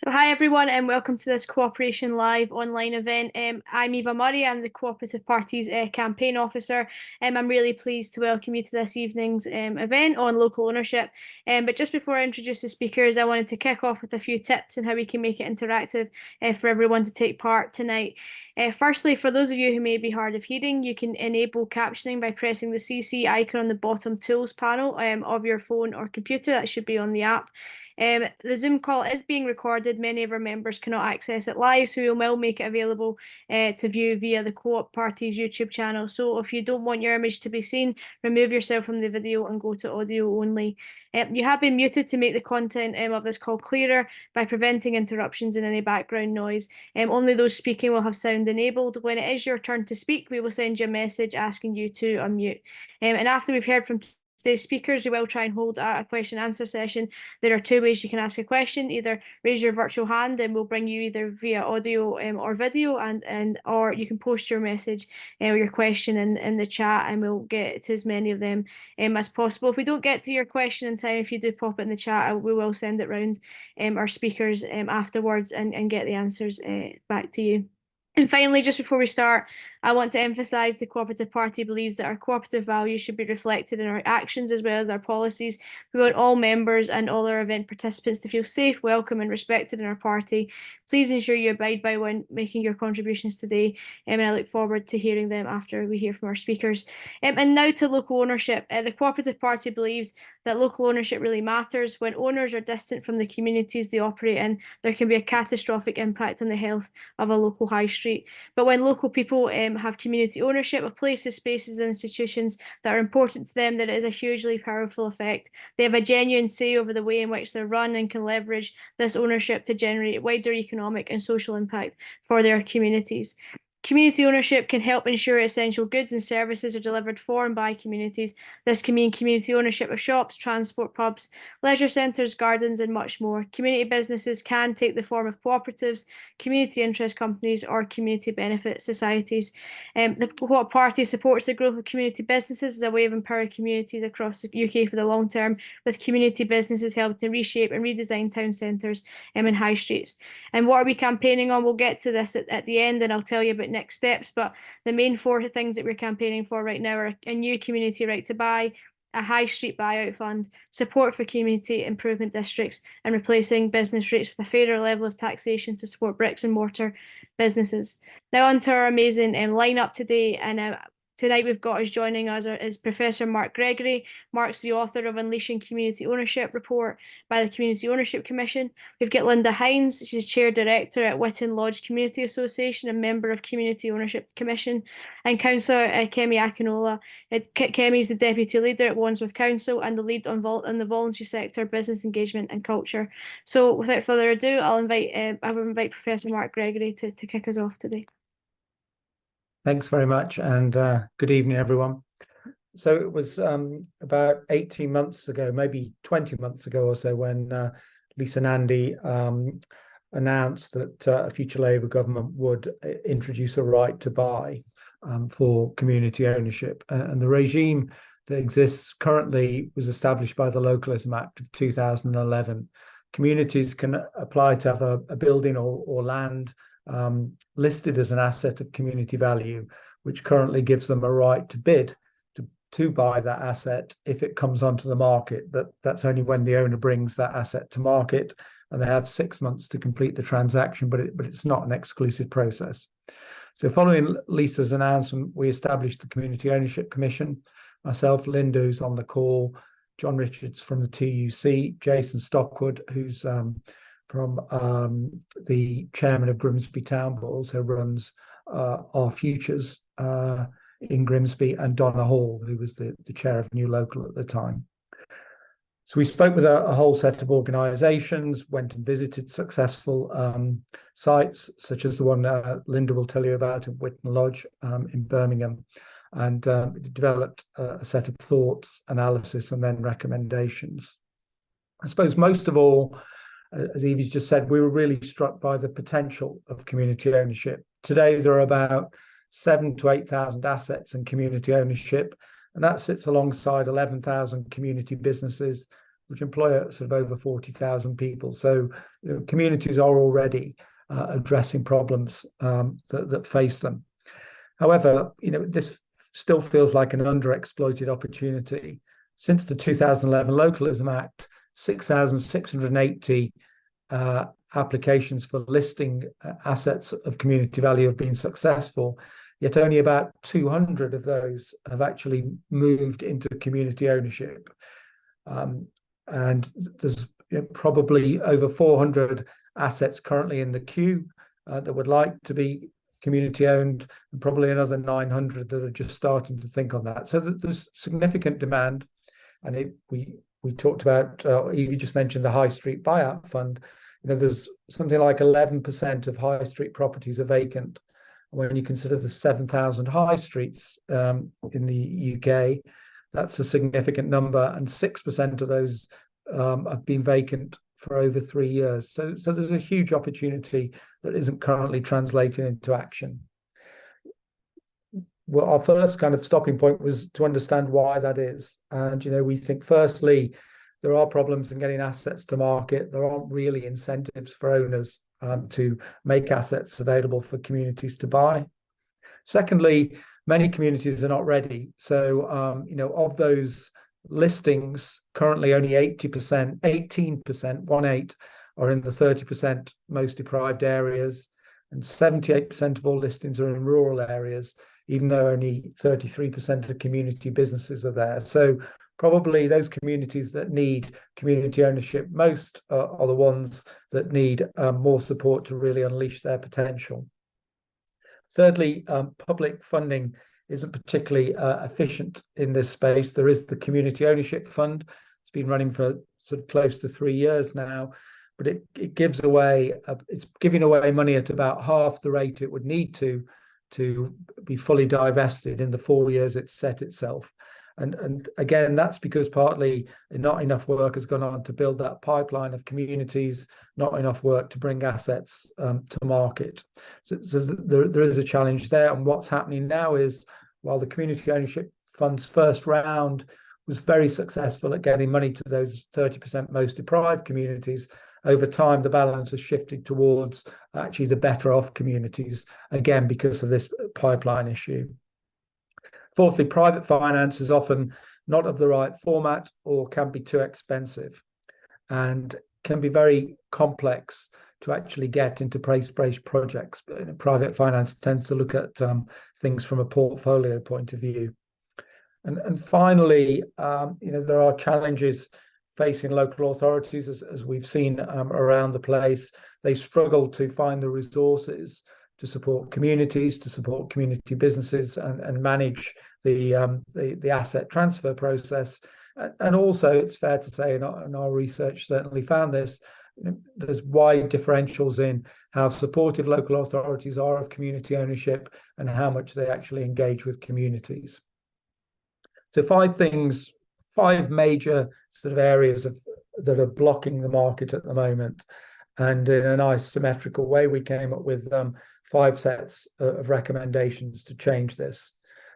So hi everyone and welcome to this Cooperation Live online event. I'm Eva Murray, I'm the Co-operative Party's campaign officer. I'm really pleased to welcome you to this evening's event on local ownership. But just before I introduce the speakers, I wanted to kick off with a few tips on how we can make it interactive for everyone to take part tonight. Firstly, for those of you who may be hard of hearing, you can enable captioning by pressing the CC icon on the bottom tools panel of your phone or computer. That should be on the app. The Zoom call is being recorded. Many of our members cannot access it live, so we will make it available to view via the Co-op Party's YouTube channel. So if you don't want your image to be seen, remove yourself from the video and go to audio only. You have been muted to make the content of this call clearer by preventing interruptions and any background noise. Only those speaking will have sound enabled. When it is your turn to speak, we will send you a message asking you to unmute. And after we've heard from the speakers, we will try and hold a question and answer session. There are two ways you can ask a question: either raise your virtual hand and we'll bring you either via audio or video, or you can post your message or your question in the chat and we'll get to as many of them as possible. If we don't get to your question in time, if you do pop it in the chat, we will send it round our speakers afterwards and get the answers back to you. And finally, just before we start, I want to emphasise the Co-operative Party believes that our cooperative values should be reflected in our actions as well as our policies. We want all members and all our event participants to feel safe, welcome and respected in our party. Please ensure you abide by when making your contributions today, and I look forward to hearing them after we hear from our speakers. And now to local ownership. The Co-operative Party believes that local ownership really matters. When owners are distant from the communities they operate in, there can be a catastrophic impact on the health of a local high street. But when local people have community ownership of places, spaces, and institutions that are important to them, there is a hugely powerful effect. They have a genuine say over the way in which they're run and can leverage this ownership to generate wider economic and social impact for their communities. Community ownership can help ensure essential goods and services are delivered for and by communities. This can mean community ownership of shops, transport, pubs, leisure centres, gardens, and much more. Community businesses can take the form of cooperatives, community interest companies, or community benefit societies. The Co-op Party supports the growth of community businesses as a way of empowering communities across the UK for the long term, with community businesses helping to reshape and redesign town centres and high streets. And what are we campaigning on? We'll get to this at the end and I'll tell you about next steps, but the main four things that we're campaigning for right now are a new community right to buy, a high street buyout fund, support for community improvement districts, and replacing business rates with a fairer level of taxation to support bricks and mortar businesses. Now on to our amazing lineup today, and tonight we've got joining us is Professor Mark Gregory. Mark's the author of Unleashing Community Ownership Report by the Community Ownership Commission. We've got Linda Hines. She's Chair Director at Witton Lodge Community Association and member of Community Ownership Commission. And Councillor Kemi Akinola. Kemi is the Deputy Leader at Wandsworth Council and the lead on the voluntary sector, business engagement and culture. So without further ado, I will invite Professor Mark Gregory to kick us off today. Thanks very much, and good evening, everyone. So it was about 18 months ago, maybe 20 months ago or so, when Lisa Nandy announced that a future Labour government would introduce a right to buy for community ownership. And the regime that exists currently was established by the Localism Act of 2011. Communities can apply to have a building or land listed as an asset of community value, which currently gives them a right to bid to buy that asset if it comes onto the market. But that's only when the owner brings that asset to market, and they have 6 months to complete the transaction, but it's not an exclusive process. So following Lisa's announcement, we established the Community Ownership Commission. Myself, Linda, who's on the call, John Richards from the TUC, Jason Stockwood, who's from the chairman of Grimsby Town, but also runs our futures in Grimsby, and Donna Hall, who was the chair of New Local at the time. So we spoke with a whole set of organisations, went and visited successful sites, such as the one Linda will tell you about at Witton Lodge in Birmingham, and developed a set of thoughts, analysis, and then recommendations. I suppose most of all, as Evie's just said, we were really struck by the potential of community ownership. Today, there are about 7,000 to 8,000 assets in community ownership, and that sits alongside 11,000 community businesses, which employ sort of over 40,000 people. So communities are already addressing problems that face them. However, this still feels like an underexploited opportunity. Since the 2011 Localism Act, 6,680 applications for listing assets of community value have been successful, yet only about 200 of those have actually moved into community ownership. And there's probably over 400 assets currently in the queue that would like to be community owned, and probably another 900 that are just starting to think on that. So there's significant demand. And we talked about, Evie just mentioned the High Street Buyout Fund. There's something like 11% of high street properties are vacant. When you consider the 7,000 high streets in the UK, that's a significant number, and 6% of those have been vacant for over 3 years. So there's a huge opportunity that isn't currently translated into action. Well, our first kind of stopping point was to understand why that is. And, we think firstly, there are problems in getting assets to market. There aren't really incentives for owners to make assets available for communities to buy. Secondly, many communities are not ready. So, of those listings, currently only 18%, 18% are in the 30% most deprived areas, and 78% of all listings are in rural areas, even though only 33% of community businesses are there. So probably those communities that need community ownership most are the ones that need more support to really unleash their potential. Thirdly, public funding isn't particularly efficient in this space. There is the Community Ownership Fund. It's been running for sort of close to 3 years now, but it gives away, it's giving away money at about half the rate it would need to be fully divested in the 4 years it's set itself. And again, that's because partly not enough work has gone on to build that pipeline of communities, not enough work to bring assets to market. So there is a challenge there. And what's happening now is, while the Community Ownership Fund's first round was very successful at getting money to those 30% most deprived communities, over time, the balance has shifted towards actually the better off communities, again, because of this pipeline issue. Fourthly, private finance is often not of the right format or can be too expensive and can be very complex to actually get into place-based projects. But private finance tends to look at things from a portfolio point of view. And finally, there are challenges facing local authorities, as we've seen around the place. They struggle to find the resources to support communities, to support community businesses, and manage the asset transfer process. And also, it's fair to say, and our research certainly found this, there's wide differentials in how supportive local authorities are of community ownership and how much they actually engage with communities. So five major sort of areas that are blocking the market at the moment. And in a nice symmetrical way, we came up with 5 sets of recommendations to change this.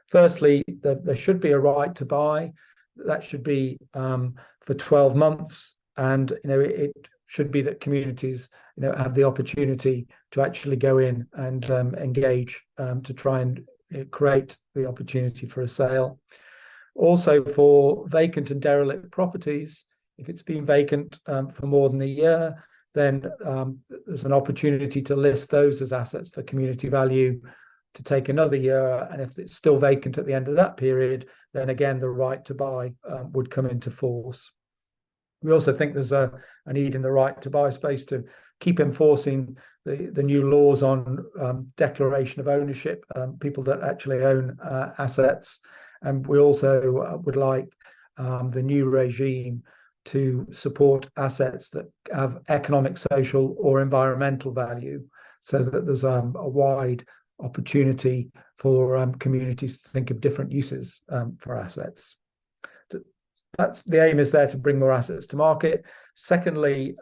Firstly, there should be a right to buy. That should be for 12 months. And it should be that communities have the opportunity to actually go in and engage to try and create the opportunity for a sale. Also, for vacant and derelict properties, if it's been vacant for more than a year, then there's an opportunity to list those as assets for community value to take another year. And if it's still vacant at the end of that period, then again, the right to buy would come into force. We also think there's a need in the right to buy space to keep enforcing the new laws on declaration of ownership, people that actually own assets. And we also would like the new regime to support assets that have economic, social, or environmental value, so that there's a wide opportunity for communities to think of different uses for assets. That's the aim, is there to bring more assets to market. Secondly,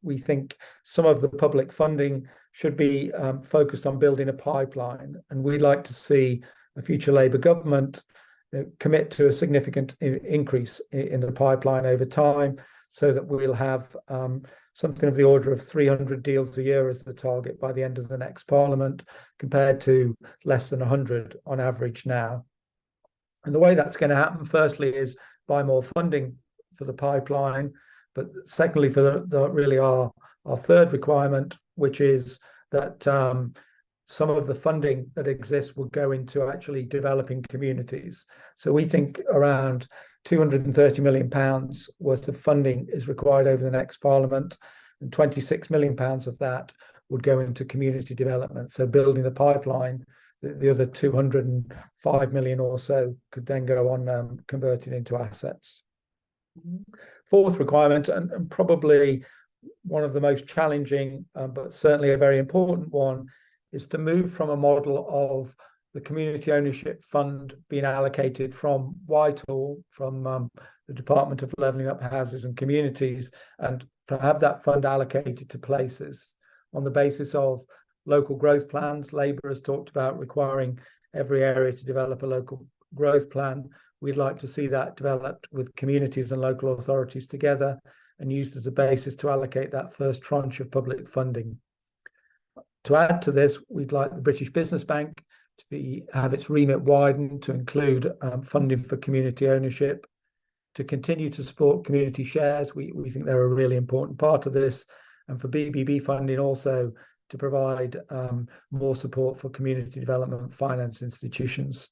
we think some of the public funding should be focused on building a pipeline, and we'd like to see a future Labour government commit to a significant increase in the pipeline over time, so that we'll have something of the order of 300 deals a year as the target by the end of the next Parliament, compared to less than 100 on average now. And the way that's going to happen, firstly, is by more funding for the pipeline, but secondly, for really our third requirement, which is that some of the funding that exists will go into actually developing communities. So we think around £230 million worth of funding is required over the next Parliament, and £26 million of that would go into community development. So building the pipeline, the other 205 million or so could then go on converted into assets. Fourth requirement, and probably one of the most challenging, but certainly a very important one, is to move from a model of the community ownership fund being allocated from Whitehall, from the Department of Levelling Up Houses and Communities, and to have that fund allocated to places on the basis of local growth plans. Labour has talked about requiring every area to develop a local growth plan. We'd like to see that developed with communities and local authorities together and used as a basis to allocate that first tranche of public funding. To add to this, we'd like the British Business Bank to have its remit widened to include funding for community ownership, to continue to support community shares. We think they're a really important part of this, and for BBB funding also to provide more support for community development finance institutions.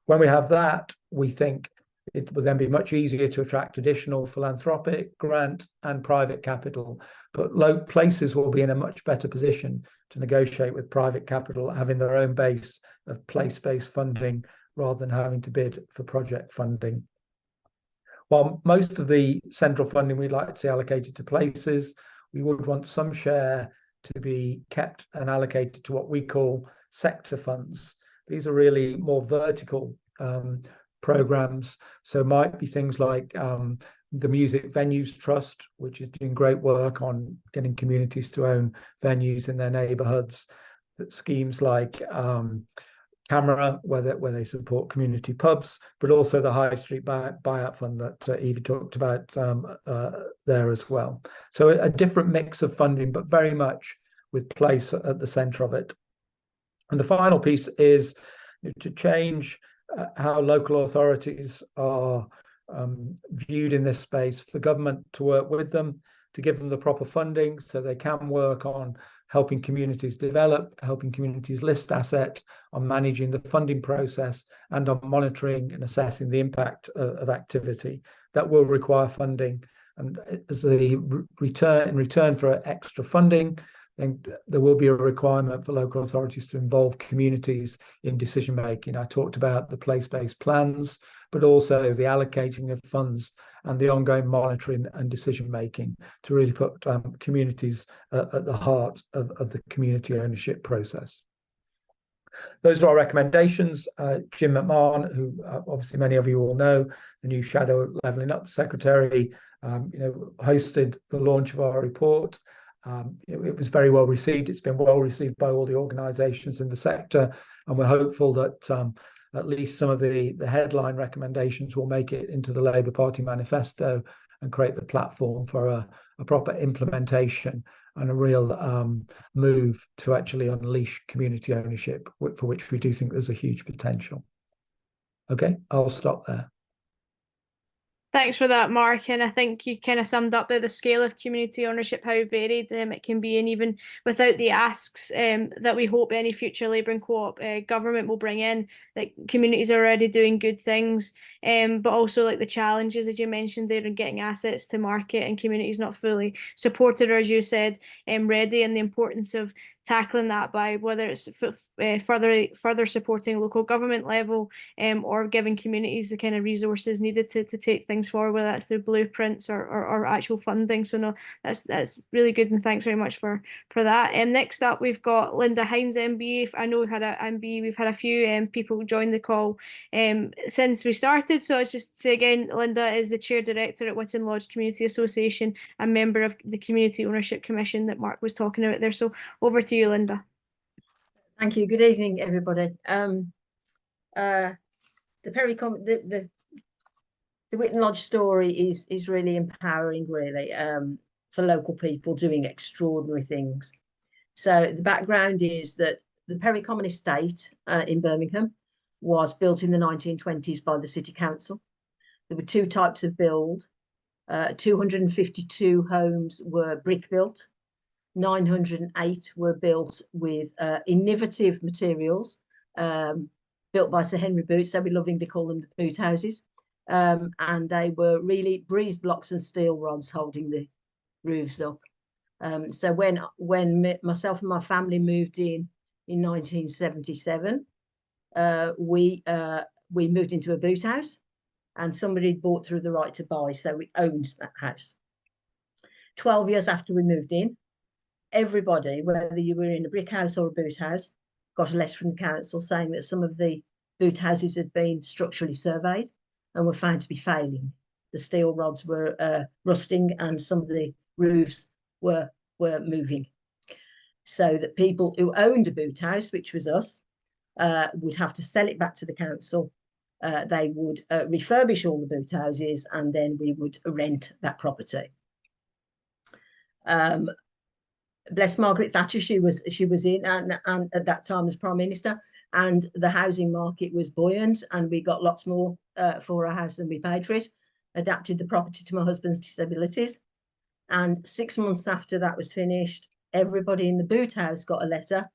When we have that, we think it will then be much easier to attract additional philanthropic, grant, and private capital. But places will be in a much better position to negotiate with private capital, having their own base of place-based funding rather than having to bid for project funding. While most of the central funding we'd like to see allocated to places, we would want some share to be kept and allocated to what we call sector funds. These are really more vertical programs. So might be things like the Music Venues Trust, which is doing great work on getting communities to own venues in their neighborhoods. Schemes like Camera, where they support community pubs, but also the High Street Buyout Fund that Evie talked about there as well. So a different mix of funding, but very much with place at the centre of it. And the final piece is to change how local authorities are viewed in this space, for government to work with them, to give them the proper funding so they can work on helping communities develop, helping communities list assets, on managing the funding process, and on monitoring and assessing the impact of activity. That will require funding. And as a return for extra funding, then there will be a requirement for local authorities to involve communities in decision making. I talked about the place-based plans, but also the allocating of funds and the ongoing monitoring and decision making to really put communities at the heart of the community ownership process. Those are our recommendations. Jim McMahon, who obviously many of you will know, the new Shadow Levelling Up Secretary, hosted the launch of our report. It was very well received. It's been well received by all the organisations in the sector, and we're hopeful that at least some of the headline recommendations will make it into the Labour Party manifesto and create the platform for a proper implementation and a real move to actually unleash community ownership, for which we do think there's a huge potential. Okay, I'll stop there. Thanks for that, Mark. And I think you kind of summed up the scale of community ownership, how varied it can be, and even without the asks that we hope any future Labour and Co-op government will bring in, that communities are already doing good things, but also like the challenges, as you mentioned there, in getting assets to market and communities not fully supported, or as you said, ready, and the importance of tackling that by whether it's further supporting local government level or giving communities the kind of resources needed to take things forward, whether that's through blueprints or actual funding. So no, that's really good, and thanks very much for that. Next up, we've got Linda Hines, MBE. I know we've had a few people join the call since we started. So it's just to say again, Linda is the Chair Director at Whitton Lodge Community Association and member of the Community Ownership Commission that Mark was talking about there. So over to you, Linda. Thank you. Good evening, everybody. The the Whitton Lodge story is really empowering, really, for local people doing extraordinary things. So the background is that the Perry Common Estate in Birmingham was built in the 1920s by the City Council. There were two types of build. 252 homes were brick built. 908 were built with innovative materials built by Sir Henry Boot. So we lovingly call them the boot houses. And they were really breeze blocks and steel rods holding the roofs up. So when myself and my family moved in 1977, we moved into a boot house, and somebody had bought through the right to buy, so we owned that house. 12 years after we moved in, everybody, whether you were in a brick house or a boot house, got a letter from the council saying that some of the boot houses had been structurally surveyed and were found to be failing. The steel rods were rusting, and some of the roofs were moving. So that people who owned a boot house, which was us, would have to sell it back to the council. They would refurbish all the boot houses, and then we would rent that property. Bless Margaret Thatcher, she was in and at that time as Prime Minister, and the housing market was buoyant, and we got lots more for our house than we paid for it. Adapted the property to my husband's disabilities, and 6 months after that was finished, everybody in the boot house got a letter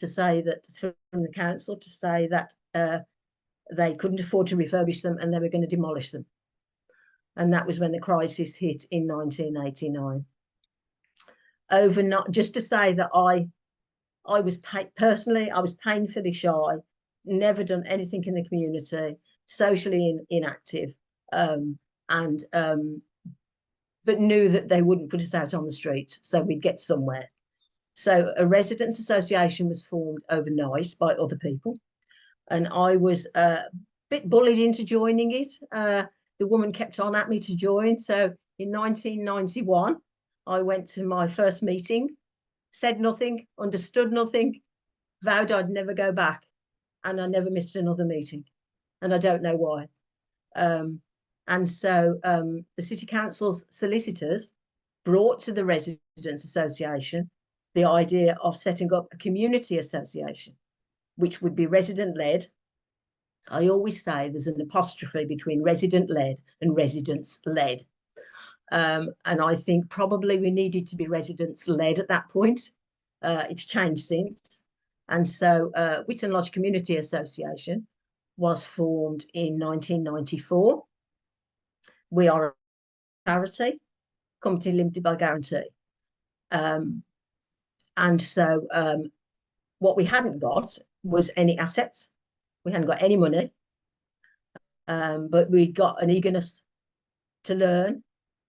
to say that, from the council, to say that they couldn't afford to refurbish them and they were going to demolish them. And that was when the crisis hit in 1989. Overnight, just to say that I was personally, I was painfully shy, never done anything in the community, socially inactive, but knew that they wouldn't put us out on the street, so we'd get somewhere. So a residents' association was formed overnight by other people, and I was a bit bullied into joining it. The woman kept on at me to join. So in 1991, I went to my first meeting, said nothing, understood nothing, vowed I'd never go back, and I never missed another meeting, and I don't know why. And so the City Council's solicitors brought to the Residents' Association the idea of setting up a community association, which would be resident-led. I always say there's an apostrophe between resident-led and residents-led. And I think probably we needed to be residents-led at that point. It's changed since. And so Whitton Lodge Community Association was formed in 1994. We are a charity, company limited by guarantee. And so what we hadn't got was any assets. We hadn't got any money, but we got an eagerness to learn.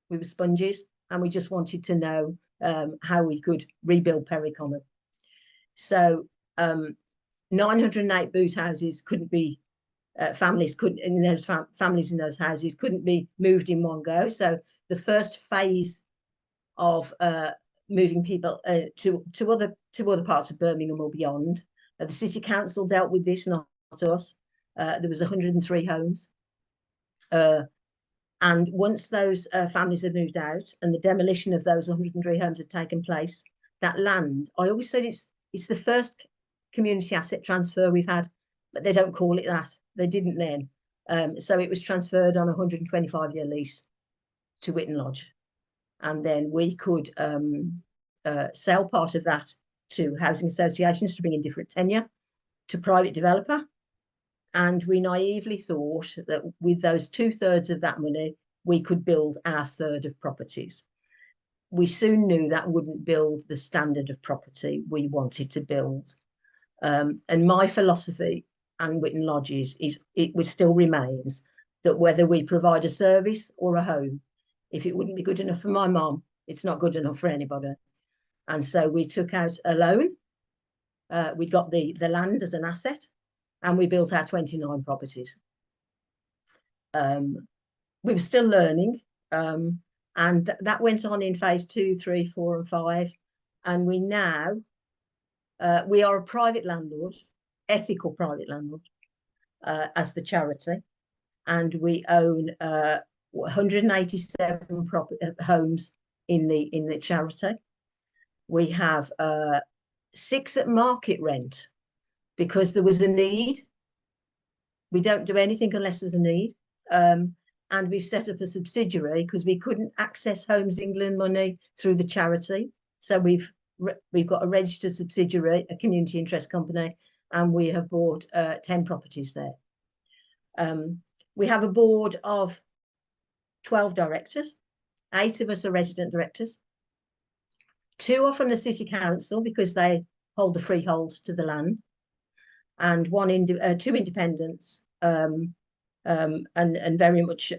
We were sponges, and we just wanted to know how we could rebuild Perry Common. So 908 boot houses couldn't be, families in those houses couldn't be moved in one go. So the first phase of moving people to other parts of Birmingham or beyond, the City Council dealt with this, not us. There was 103 homes. And once those families had moved out and the demolition of those 103 homes had taken place, that land, I always said it's the first community asset transfer we've had, but they don't call it that. They didn't then. So it was transferred on a 125-year lease to Whitton Lodge. And then we could sell part of that to housing associations to bring in different tenure, to private developer. And we naively thought that with those 2/3 of that money, we could build our third of properties. We soon knew that wouldn't build the standard of property we wanted to build. And my philosophy and Whitton Lodge's it still remains that whether we provide a service or a home, if it wouldn't be good enough for my mum, it's not good enough for anybody. And so we took out a loan. We got the land as an asset, and we built our 29 properties. We were still learning, and that went on in phase 2, 3, 4, and 5. And we now, we are a private landlord, ethical private landlord, as the charity. And we own 187 homes in the charity. We have 6 at market rent because there was a need. We don't do anything unless there's a need. And we've set up a subsidiary because we couldn't access Homes England money through the charity. So we've got a registered subsidiary, a community interest company, and we have bought 10 properties there. We have a board of 12 directors. 8 of us are resident directors. 2 are from the city council because they hold the freehold to the land, and 2 independents. And very much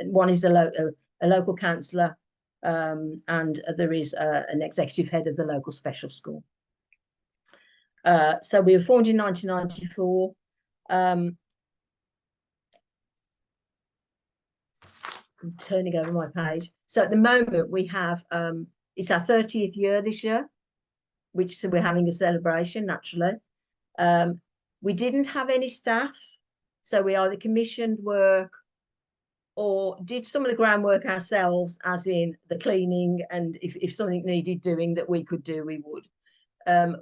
one is a local councillor, and there is an executive head of the local special school. So we were formed in 1994. I'm turning over my page. So at the moment we have it's our 30th year this year, so we're having a celebration naturally. We didn't have any staff. So we either commissioned work or did some of the groundwork ourselves, as in the cleaning, and if something needed doing that we could do, we would.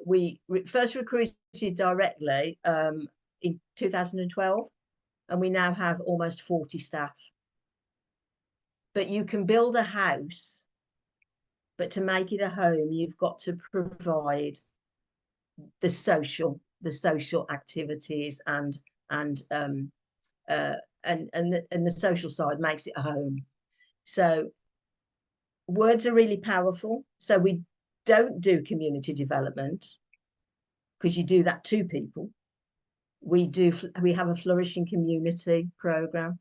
We first recruited directly in 2012, and we now have almost 40 staff. But you can build a house, but to make it a home, you've got to provide the social activities and the social side makes it a home. So words are really powerful. So we don't do community development because you do that to people. We have a flourishing community program,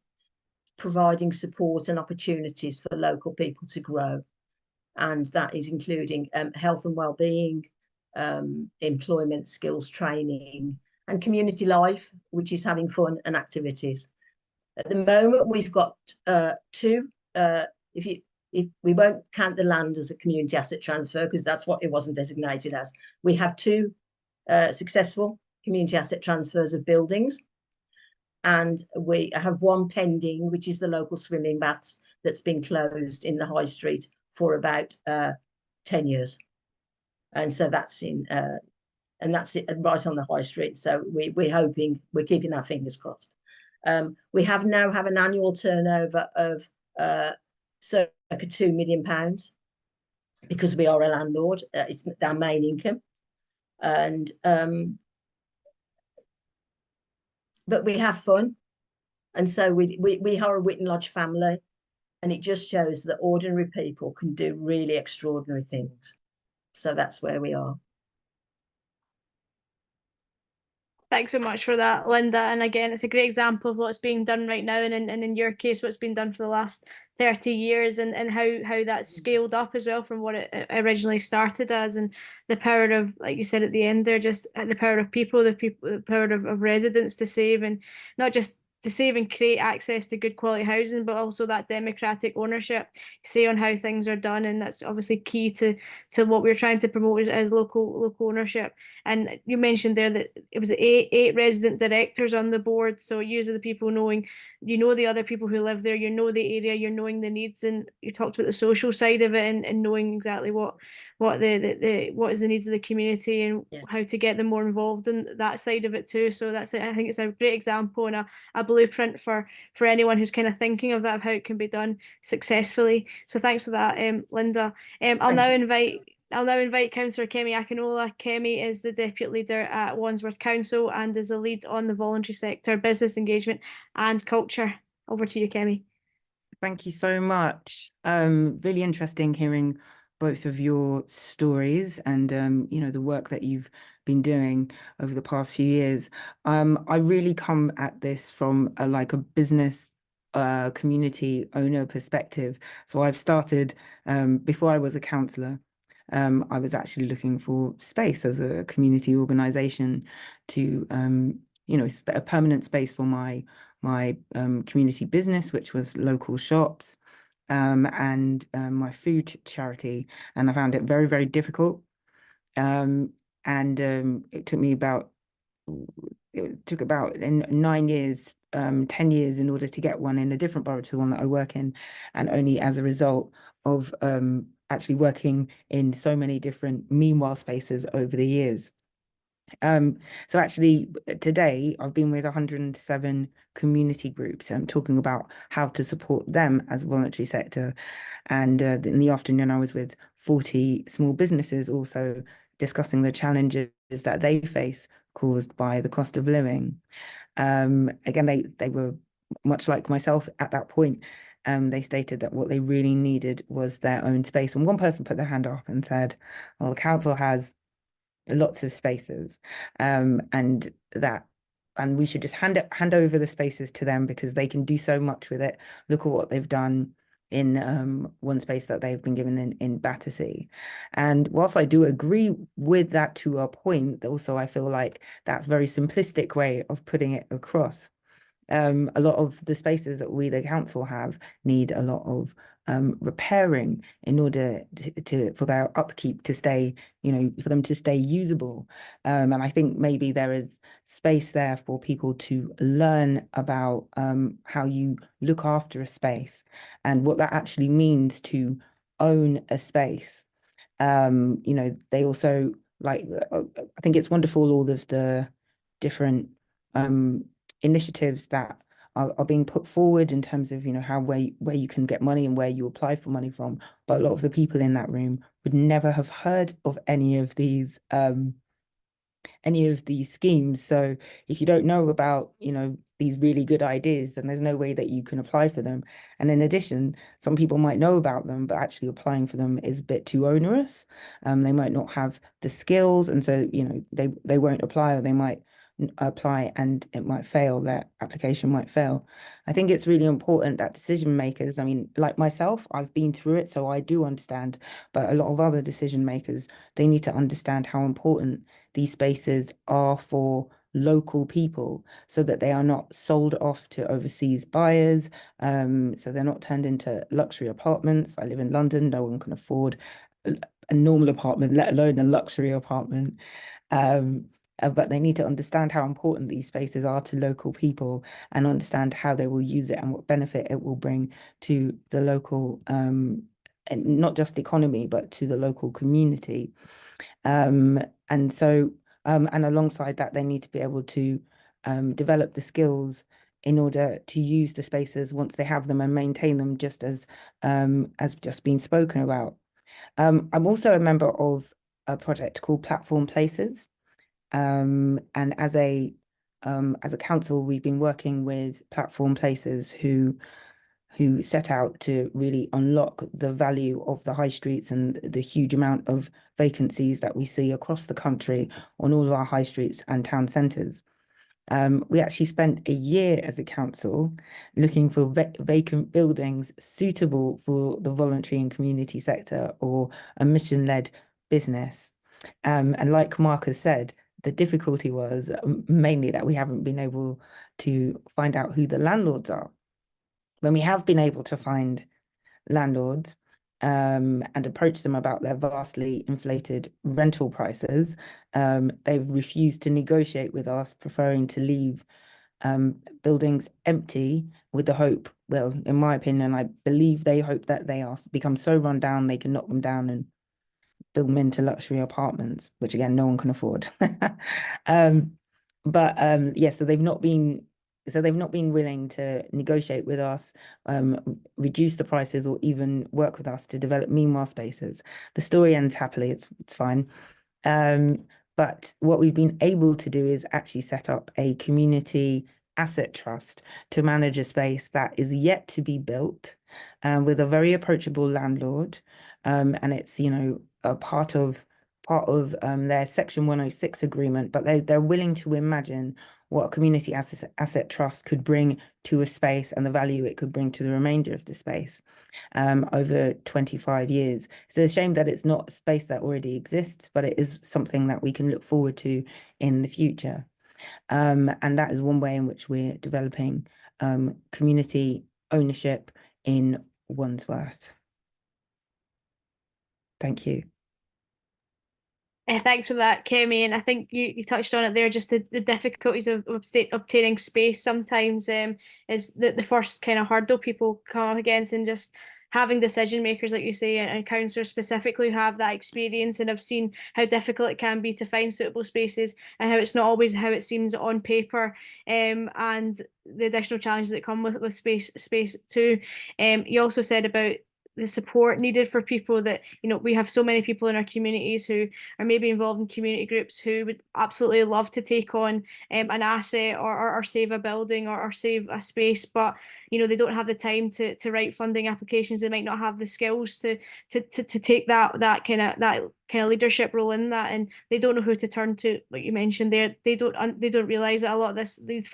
providing support and opportunities for local people to grow, and that is including health and well-being, employment, skills training, and community life, which is having fun and activities. At the moment, we've got 2. If we won't count the land as a community asset transfer because that's what it wasn't designated as. We have 2 successful community asset transfers of buildings, and we have 1 pending, which is the local swimming baths that's been closed in the high street for about 10 years. And so that's and that's it right on the high street. So we're hoping, we're keeping our fingers crossed. We now have an annual turnover of circa £2 million because we are a landlord. It's our main income, and but we have fun, and so we are a Whitton Lodge family, and it just shows that ordinary people can do really extraordinary things. So that's where we are. Thanks so much for that, Linda. And again, it's a great example of what's being done right now, and in your case, what's been done for the last 30 years, and how that's scaled up as well from what it originally started as, and the power of, like you said at the end there, just the power of people, the power of residents to save, and not just to save and create access to good quality housing, but also that democratic ownership, say on how things are done, and that's obviously key to what we're trying to promote as local ownership. And you mentioned there that it was eight resident directors on the board, so you are the people knowing, the other people who live there, the area, you're knowing the needs, and you talked about the social side of it, and knowing exactly what is the needs of the community, and how to get them more involved in that side of it too. So I think it's a great example and a blueprint for anyone who's kind of thinking of that, of how it can be done successfully. So thanks for that, Linda. I'll now invite Councillor Kemi Akinola. Kemi is the Deputy Leader at Wandsworth Council and is the lead on the voluntary sector, business engagement and culture. Over to you, Kemi. Thank you so much. Really interesting hearing both of your stories and the work that you've been doing over the past few years. I really come at this from a business community owner perspective. So I've started before I was a councillor. I was actually looking for space as a community organisation to a permanent space for my community business, which was local shops, and my food charity, and I found it very, very difficult. It took about 9 years 10 years in order to get one in a different borough to the one that I work in, and only as a result of actually working in so many different meanwhile spaces over the years. So actually today I've been with 107 community groups and talking about how to support them as a voluntary sector. And in the afternoon, I was with 40 small businesses also discussing the challenges that they face caused by the cost of living. Again, they were much like myself at that point. They stated that what they really needed was their own space. And one person put their hand up and said, well, the council has lots of spaces, and we should just hand over the spaces to them because they can do so much with it. Look at what they've done in one space that they've been given in Battersea. And whilst I do agree with that to a point, also I feel like that's a very simplistic way of putting it across. A lot of the spaces that we, the council, have need a lot of repairing in order for their upkeep to stay, for them to stay usable. And I think maybe there is space there for people to learn about how you look after a space and what that actually means to own a space. They also I think it's wonderful all of the different initiatives that are being put forward in terms of where you can get money and where you apply for money from, but a lot of the people in that room would never have heard of any of these schemes. So if you don't know about these really good ideas, then there's no way that you can apply for them. And in addition, some people might know about them, but actually applying for them is a bit too onerous. They might not have the skills, and so they won't apply, or they might apply and it might fail, their application might fail. I think it's really important that decision makers, I mean, like myself, I've been through it, so I do understand, but a lot of other decision makers, they need to understand how important these spaces are for local people so that they are not sold off to overseas buyers, so they're not turned into luxury apartments. I live in London, no one can afford a normal apartment, let alone a luxury apartment. But they need to understand how important these spaces are to local people and understand how they will use it and what benefit it will bring to the local, and not just economy, but to the local community. And alongside that, they need to be able to develop the skills in order to use the spaces once they have them and maintain them, just as just been spoken about. I'm also a member of a project called Platform Places. And as a council, we've been working with Platform Places who set out to really unlock the value of the high streets and the huge amount of vacancies that we see across the country on all of our high streets and town centres. We actually spent a year as a council looking for vacant buildings suitable for the voluntary and community sector or a mission-led business. And like Mark has said, the difficulty was mainly that we haven't been able to find out who the landlords are. When we have been able to find landlords and approach them about their vastly inflated rental prices, they've refused to negotiate with us, preferring to leave buildings empty with the hope, well, in my opinion, I believe they hope that they become so run down they can knock them down and build them into luxury apartments, which again, no one can afford. Yeah, so they've not been willing to negotiate with us, reduce the prices, or even work with us to develop meanwhile spaces. The story ends happily, it's fine. But what we've been able to do is actually set up a community asset trust to manage a space that is yet to be built, with a very approachable landlord. And it's, a part of their Section 106 agreement, but they're willing to imagine what a community asset trust could bring to a space and the value it could bring to the remainder of the space over 25 years. It's a shame that it's not a space that already exists, but it is something that we can look forward to in the future. And that is one way in which we're developing community ownership in Wandsworth. Thank you. Thanks for that, Kemi. And I think you touched on it there, just the difficulties of obtaining space sometimes is the first kind of hurdle people come up against, and just having decision makers, like you say, and councillors specifically who have that experience and have seen how difficult it can be to find suitable spaces, and how it's not always how it seems on paper, and the additional challenges that come with space too. You also said about the support needed for people that, we have so many people in our communities who are maybe involved in community groups who would absolutely love to take on an asset, or save a building, or save a space, but they don't have the time to write funding applications. They might not have the skills to take that kind of leadership role in that, and they don't know who to turn to. Like you mentioned there, they don't realize that a lot of these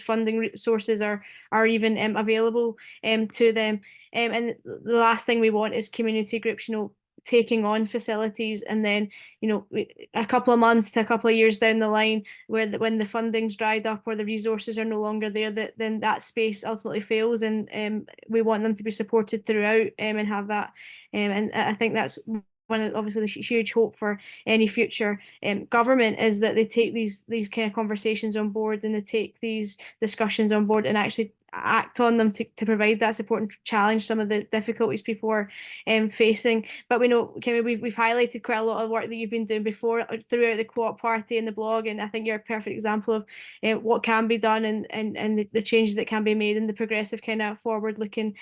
funding sources are even available to them. And the last thing we want is community groups, taking on facilities, and then, a couple of months to a couple of years down the line, when the funding's dried up or the resources are no longer there, then that space ultimately fails, and we want them to be supported throughout, and have that. And I think that's one of obviously the huge hope for any future government, is that they take these kind of conversations on board, and they take these discussions on board and actually act on them to provide that support and challenge some of the difficulties people are facing. But we know, Kimmy, we've highlighted quite a lot of work that you've been doing before throughout the Co-op Party and the blog, and I think you're a perfect example of what can be done, and the changes that can be made, and the progressive kind of forward-looking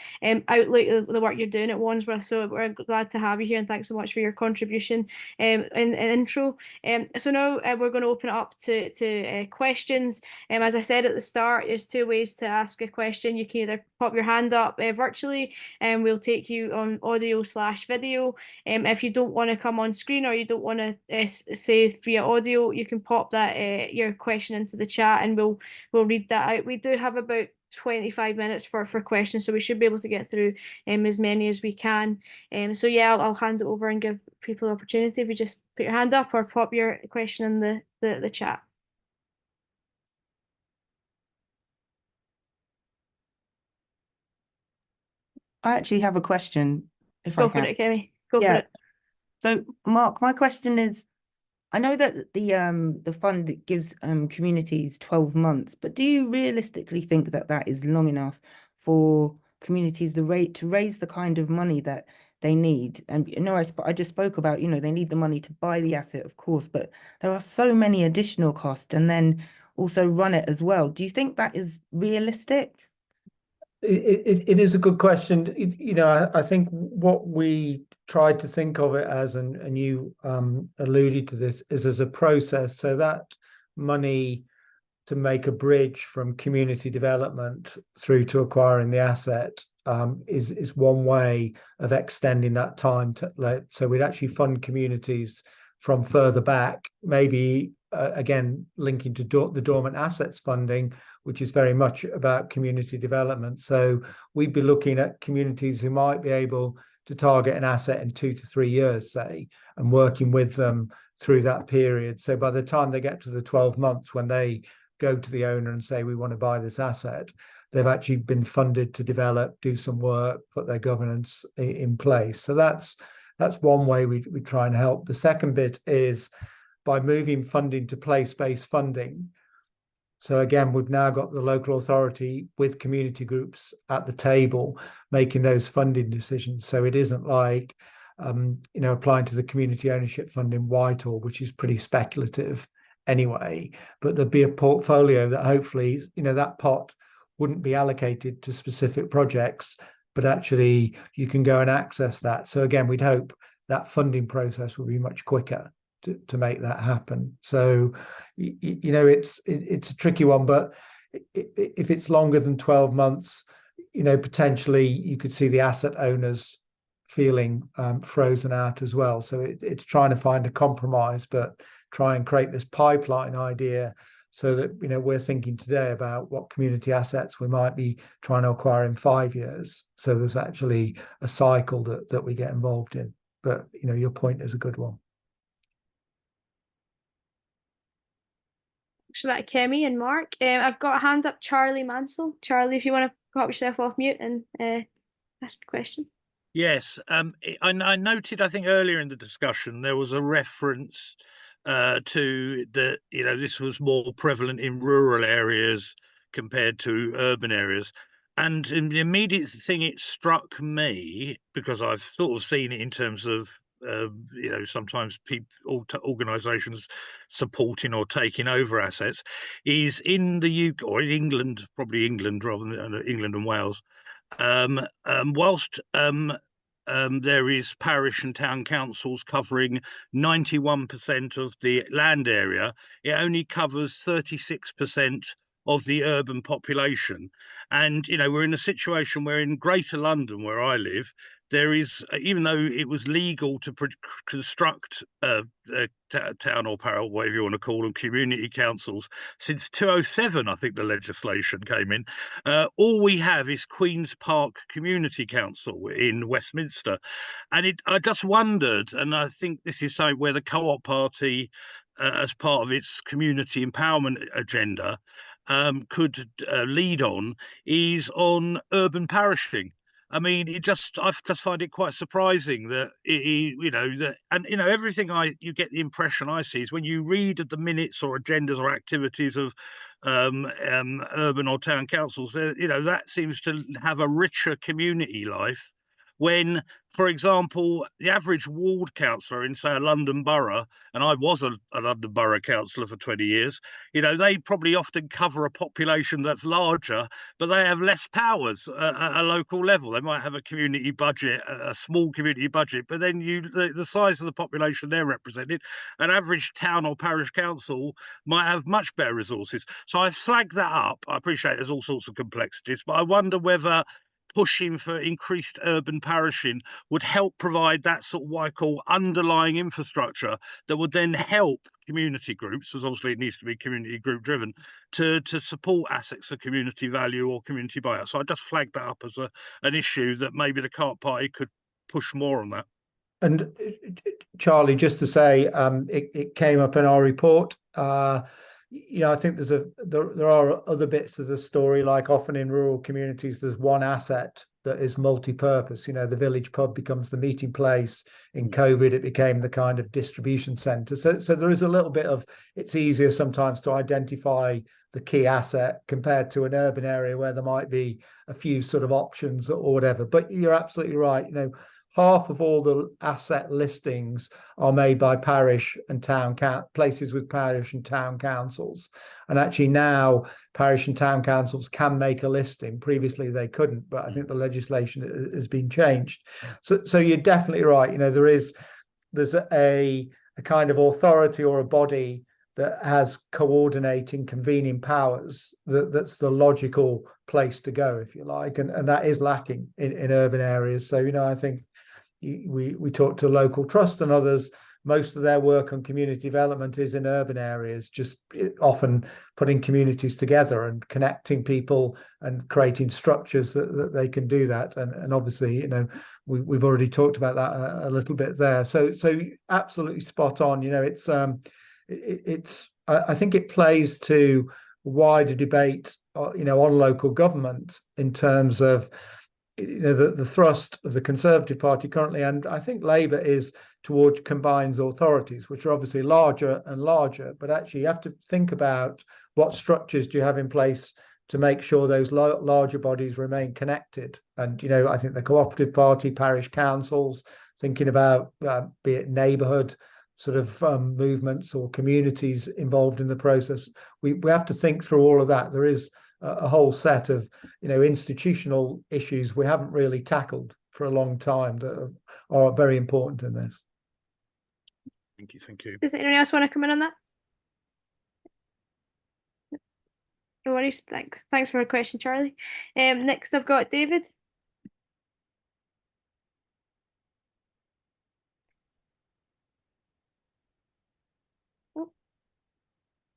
outlook of the work you're doing at Wandsworth. So we're glad to have you here, and thanks so much for your contribution in intro. So now we're going to open it up to questions. As I said at the start, there's two ways to ask a question. You can either pop your hand up virtually, and we'll take you on audio/video. If you don't want to come on screen, or you don't want to say via audio, you can pop that your question into the chat, and we'll read that out. We do have about 25 minutes for questions, so we should be able to get through as many as we can. So yeah, I'll hand it over and give people the opportunity. If you just put your hand up or pop your question in the chat. I actually have a question, if I Go for can. it, Kemi. Go for Yeah. it. So, Mark, my question is, I know that the fund gives communities 12 months, but do you realistically think that that is long enough for communities to raise the kind of money that they need? And I just spoke about, they need the money to buy the asset, of course, but there are so many additional costs, and then also run it as well. Do you think that is realistic? It is a good question. I think what we tried to think of it as, and you alluded to this, is as a process. So that money to make a bridge from community development through to acquiring the asset is one way of extending that time. So we'd actually fund communities from further back, maybe again linking to the dormant assets funding, which is very much about community development. So we'd be looking at communities who might be able to target an asset in 2 to 3 years, say, and working with them through that period. So by the time they get to the 12 months, when they go to the owner and say, we want to buy this asset, they've actually been funded to develop, do some work, put their governance in place. So that's one way we try and help. The second bit is by moving funding to place-based funding. So again, we've now got the local authority with community groups at the table making those funding decisions. So it isn't like applying to the community ownership fund in Whitehall, which is pretty speculative anyway, but there'd be a portfolio that hopefully, that pot wouldn't be allocated to specific projects, but actually you can go and access that. So again, we'd hope that funding process will be much quicker to make that happen. So, it's a tricky one, but if it's longer than 12 months, potentially you could see the asset owners feeling frozen out as well. So it's trying to find a compromise, but try and create this pipeline idea so that, we're thinking today about what community assets we might be trying to acquire in 5 years. So there's actually a cycle that we get involved in. But, your point is a good one. For that, Kemi and Mark. I've got a hand up, Charlie Mansell. Charlie, if you want to pop yourself off mute and ask a question. Yes, I noted, I think earlier in the discussion, there was a reference to that, this was more prevalent in rural areas compared to urban areas. And in the immediate thing, it struck me, because I've sort of seen it in terms of, sometimes people, organisations supporting or taking over assets, is in the UK or in England, probably England rather than England and Wales. Whilst there is parish and town councils covering 91% of the land area, it only covers 36% of the urban population. And, we're in a situation where in Greater London, where I live, there is, even though it was legal to construct town or parish, whatever you want to call them, community councils, since 2007, I think the legislation came in, all we have is Queen's Park Community Council in Westminster. And I just wondered, and I think this is something where the Co-op Party, as part of its community empowerment agenda, could lead on, is on urban parishing. I mean, I just find it quite surprising that everything you get the impression I see is when you read the minutes or agendas or activities of urban or town councils, that seems to have a richer community life. When, for example, the average ward councillor in, say, a London borough, and I was a London borough councillor for 20 years, they probably often cover a population that's larger, but they have less powers at a local level. They might have a community budget, a small community budget, but then the size of the population they're represented, an average town or parish council might have much better resources. So I flagged that up. I appreciate there's all sorts of complexities, but I wonder whether pushing for increased urban parishing would help provide that sort of what I call underlying infrastructure that would then help community groups, because obviously it needs to be community group driven, to support assets of community value or community buyout. So I just flagged that up as an issue that maybe the Co-op Party could push more on that. And Charlie, just to say, it came up in our report. I think there are other bits of the story, like often in rural communities, there's one asset that is multi-purpose. The village pub becomes the meeting place. In COVID, it became the kind of distribution centre. So there is a little bit of, it's easier sometimes to identify the key asset compared to an urban area where there might be a few sort of options or whatever. But you're absolutely right. Half of all the asset listings are made by parish and town places with parish and town councils. And actually now parish and town councils can make a listing. Previously they couldn't, but I think the legislation has been changed. So you're definitely right. There's a kind of authority or a body that has coordinating, convening powers that's the logical place to go, if you like. And that is lacking in urban areas. So, I think we talk to local trust and others. Most of their work on community development is in urban areas, just often putting communities together and connecting people and creating structures that they can do that. And obviously, we've already talked about that a little bit there. So absolutely spot on. I think it plays to wider debate, on local government in terms of the thrust of the Conservative Party currently, and I think Labour, is towards combined authorities, which are obviously larger and larger. But actually, you have to think about what structures do you have in place to make sure those larger bodies remain connected. And I think the Co-operative Party, parish councils, thinking about be it neighbourhood sort of movements or communities involved in the process. We have to think through all of that. There is a whole set of institutional issues we haven't really tackled for a long time that are very important in this. Thank you. Does anyone else want to come in on that? No worries. Thanks for a question, Charlie. Next I've got David. Oh.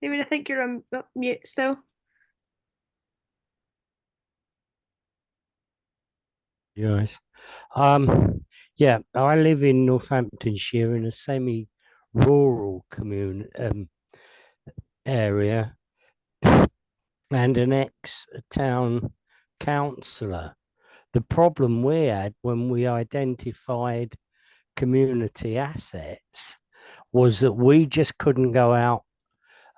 David, I think you're on mute still. Yes. Yeah, I live in Northamptonshire in a semi-rural area, and an ex-town councillor the problem we had when we identified community assets was that we just couldn't go out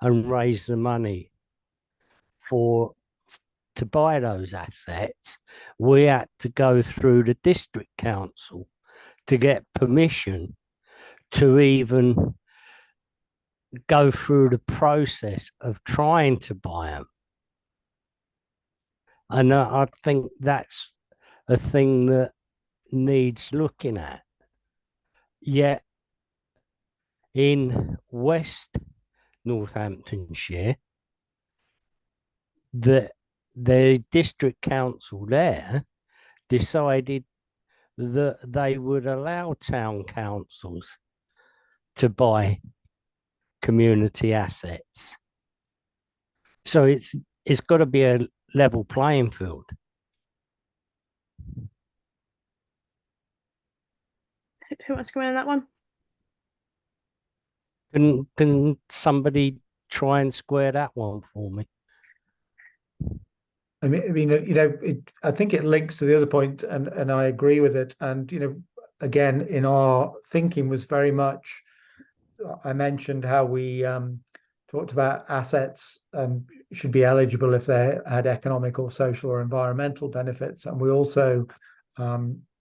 and raise the money to buy those assets. We had to go through the district council to get permission to even go through the process of trying to buy them. And I think that's a thing that needs looking at. Yet in West Northamptonshire, the district council there decided that they would allow town councils to buy community assets. So it's got to be a level playing field. Who wants to come in on that one? Can somebody try and square that one for me? I mean, I think it links to the other point, and I agree with it. And again, in our thinking was very much, I mentioned how we talked about assets should be eligible if they had economic or social or environmental benefits, and we also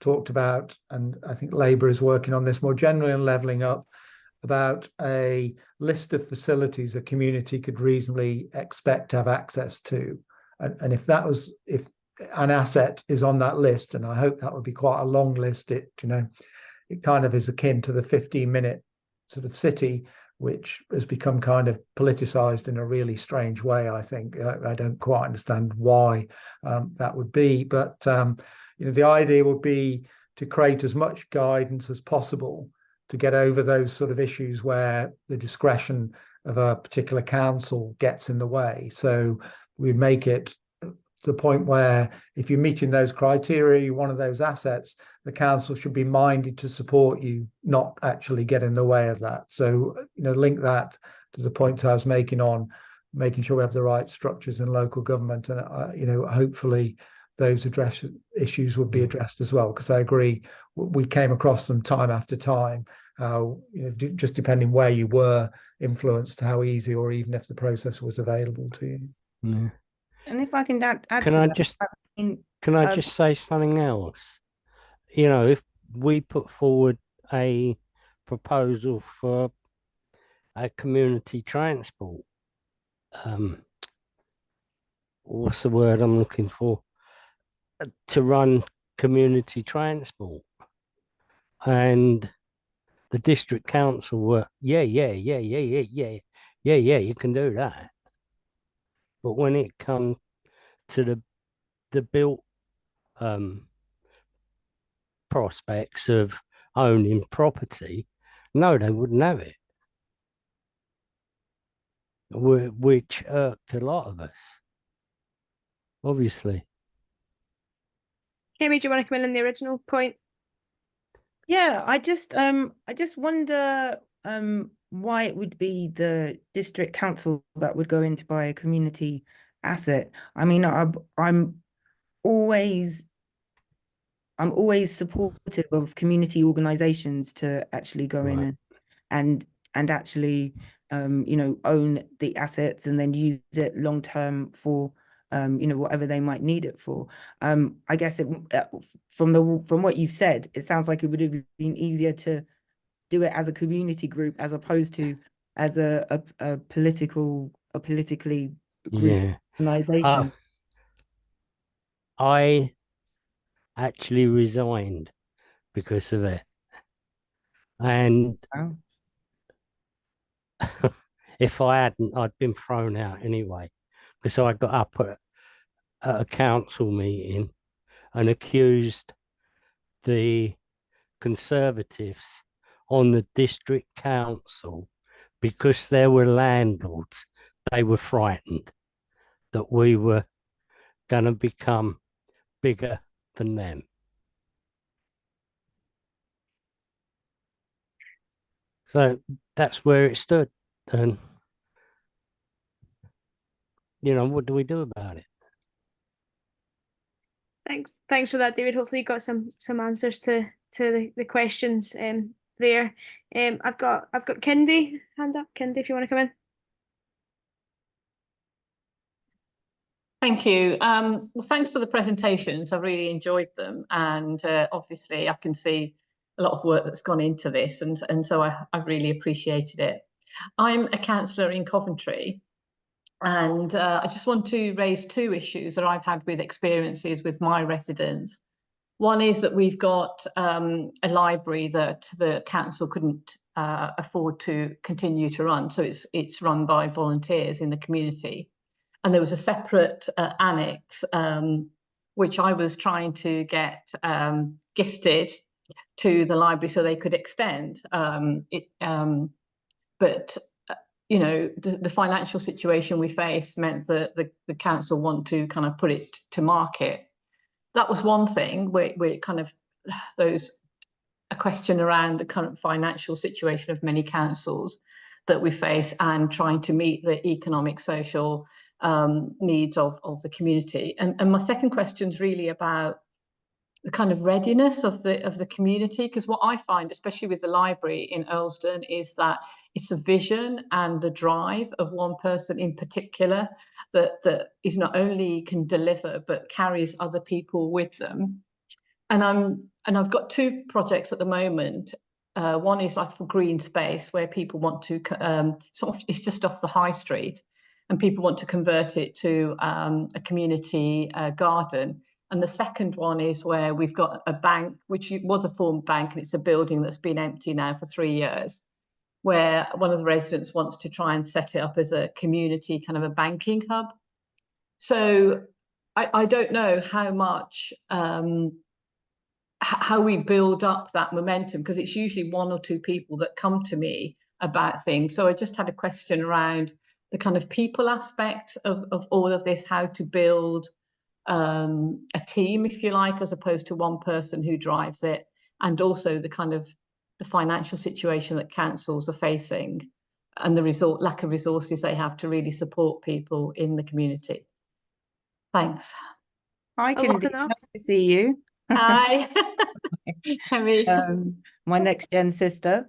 talked about, and I think Labour is working on this more generally and levelling up, about a list of facilities a community could reasonably expect to have access to. And if an asset is on that list, and I hope that would be quite a long list, it kind of is akin to the 15-minute sort of city, which has become kind of politicized in a really strange way. I think I don't quite understand why that would be, but the idea would be to create as much guidance as possible to get over those sort of issues where the discretion of a particular council gets in the way. So we make it to the point where if you're meeting those criteria, you're one of those assets, the council should be minded to support you, not actually get in the way of that. So, link that to the points I was making on making sure we have the right structures in local government. And, hopefully those issues would be addressed as well, because I agree, we came across them time after time, how, just depending where you were, influenced how easy or even if the process was available to you. Yeah. And if I can add Can to I that, just mean, can I just say something else? If we put forward a proposal for a community transport, what's the word I'm looking for? To run community transport, and the district council were, yeah, you can do that. But when it comes to the built prospects of owning property, no, they wouldn't have it, which irked a lot of us, obviously. Amy, do you want to come in on the original point? Yeah, I just wonder why it would be the district council that would go in to buy a community asset. I mean, I'm always supportive of community organizations to actually go in Right. and actually own the assets and then use it long term for whatever they might need it for. I guess from what you've said, it sounds like it would have been easier to do it as a community group as opposed to as a politically group Yeah. organization. I actually resigned because of it. And Wow. if I hadn't, I'd been thrown out anyway, because I got up at a council meeting and accused the Conservatives on the district council, because there were landlords, they were frightened that we were going to become bigger than them. So that's where it stood. And, what do we do about it? Thanks for that, David. Hopefully you got some answers to the questions there. I've got Kindy hand up. Kindy, if you want to come in. Thank you. Well, thanks for the presentations. I really enjoyed them, and obviously I can see a lot of work that's gone into this, and so I've really appreciated it. I'm a councillor in Coventry, and I just want to raise two issues that I've had with experiences with my residents. One is that we've got a library that the council couldn't afford to continue to run, so it's run by volunteers in the community. And there was a separate annex, which I was trying to get gifted to the library so they could extend it. But you know, the financial situation we faced meant that the council want to kind of put it to market. That was one thing where kind of a question around the current financial situation of many councils that we face, and trying to meet the economic, social needs of the community. And my second question is really about the kind of readiness of the community, because what I find, especially with the library in Earlsdon, is that it's the vision and the drive of one person in particular that is not only can deliver but carries other people with them. And I've got two projects at the moment. One is like for green space, where people want to sort of, it's just off the high street, and people want to convert it to a community garden. And the second one is where we've got a bank, which was a former bank, and it's a building that's been empty now for 3 years, where one of the residents wants to try and set it up as a community kind of a banking hub. So I don't know how much, how we build up that momentum, because it's usually one or two people that come to me about things. So I just had a question around the kind of people aspect of all of this, how to build a team, if you like, as opposed to one person who drives it, and also the kind of the financial situation that councils are facing, and the lack of resources they have to really support people in the community. Thanks. Hi, Kindy. Nice to see you. Hi. Emmy. My next gen sister.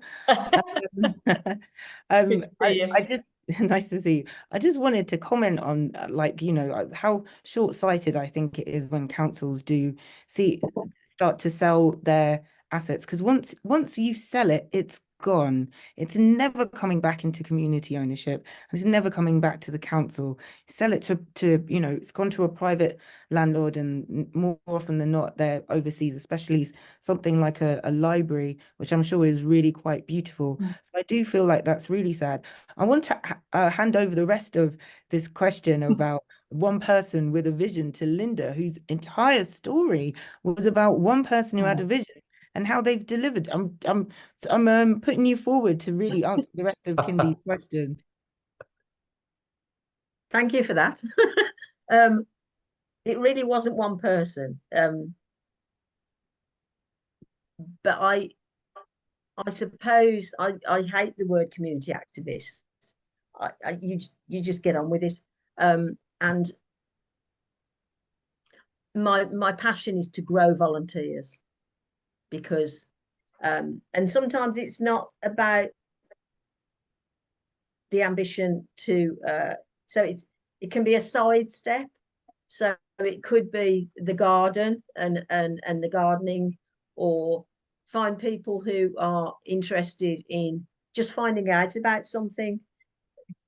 I just nice to see you. I just wanted to comment on like, you know, how short-sighted I think it is when councils do start to sell their assets, because once you sell it, it's gone. It's never coming back into community ownership. It's never coming back to the council. Sell it to you know, it's gone to a private landlord, and more often than not, they're overseas, especially something like a library, which I'm sure is really quite beautiful. So I do feel like that's really sad. I want to hand over the rest of this question about one person with a vision to Linda, whose entire story was about one person who had a vision and how they've delivered. I'm putting you forward to really answer the rest of Kindy's question. Thank you for that. It really wasn't one person, but I suppose I hate the word community activist. You just get on with it, and my passion is to grow volunteers, because and sometimes it's not about the ambition to so it can be a sidestep. So it could be the garden and the gardening, or find people who are interested in just finding out about something,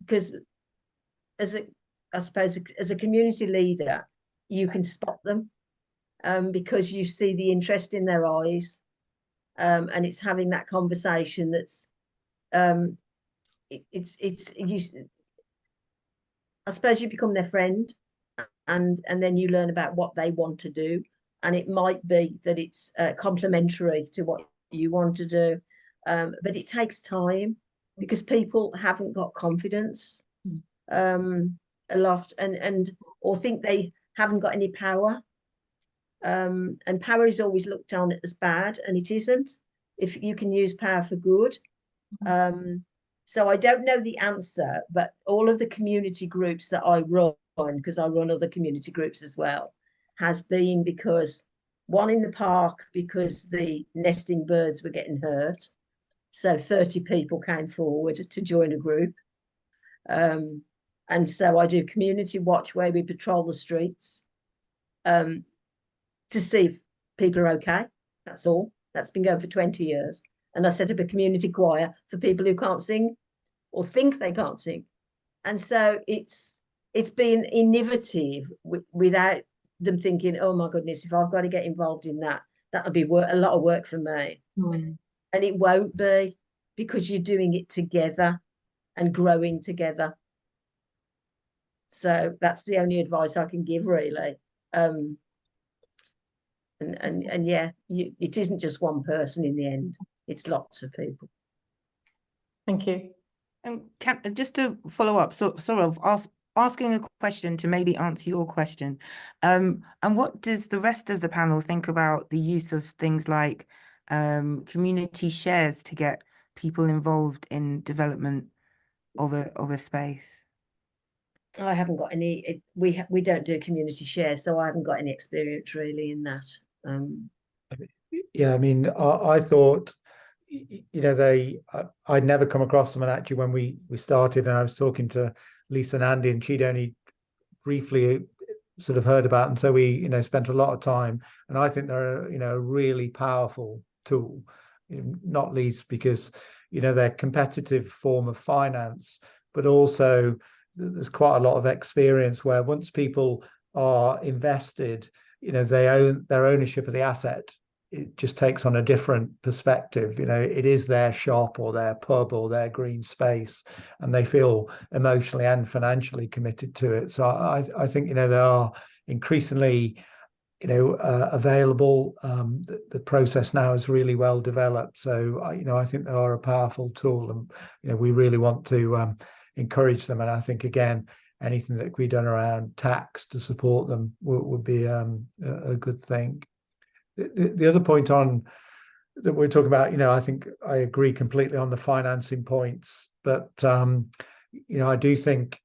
because I suppose as a community leader, you can spot them because you see the interest in their eyes, and it's having that conversation that's I suppose you become their friend, and then you learn about what they want to do, and it might be that it's complementary to what you want to do, but it takes time, because people haven't got confidence a lot, and or think they haven't got any power, and power is always looked on as bad, and it isn't if you can use power for good. So I don't know the answer, but all of the community groups that I run, because I run other community groups as well, has been because one in the park, because the nesting birds were getting hurt. So 30 people came forward to join a group. And so I do community watch where we patrol the streets to see if people are okay. That's all. That's been going for 20 years. And I set up a community choir for people who can't sing or think they can't sing. And so it's been innovative without them thinking, oh my goodness, if I've got to get involved in that, that'll be a lot of work for me. Mm. And it won't be, because you're doing it together and growing together. So that's the only advice I can give, really. And yeah, it isn't just one person in the end. It's lots of people. Thank you. And just to follow up, sort of asking a question to maybe answer your question. And what does the rest of the panel think about the use of things like community shares to get people involved in development of a space? I haven't got any. We don't do community shares, so I haven't got any experience really in that. Yeah, I mean, I thought, I'd never come across them, and actually when we started, and I was talking to Lisa and Andy, and she'd only briefly sort of heard about them, so we spent a lot of time, and I think they're a really powerful tool, not least because they're a competitive form of finance, but also there's quite a lot of experience where once people are invested, they own their ownership of the asset. It just takes on a different perspective. It is their shop or their pub or their green space, and they feel emotionally and financially committed to it. So I think they are increasingly available. The process now is really well developed. So I think they are a powerful tool, and we really want to encourage them. And I think again, anything that can be done around tax to support them would be a good thing. The other point on that we're talking about, I think I agree completely on the financing points, but I do think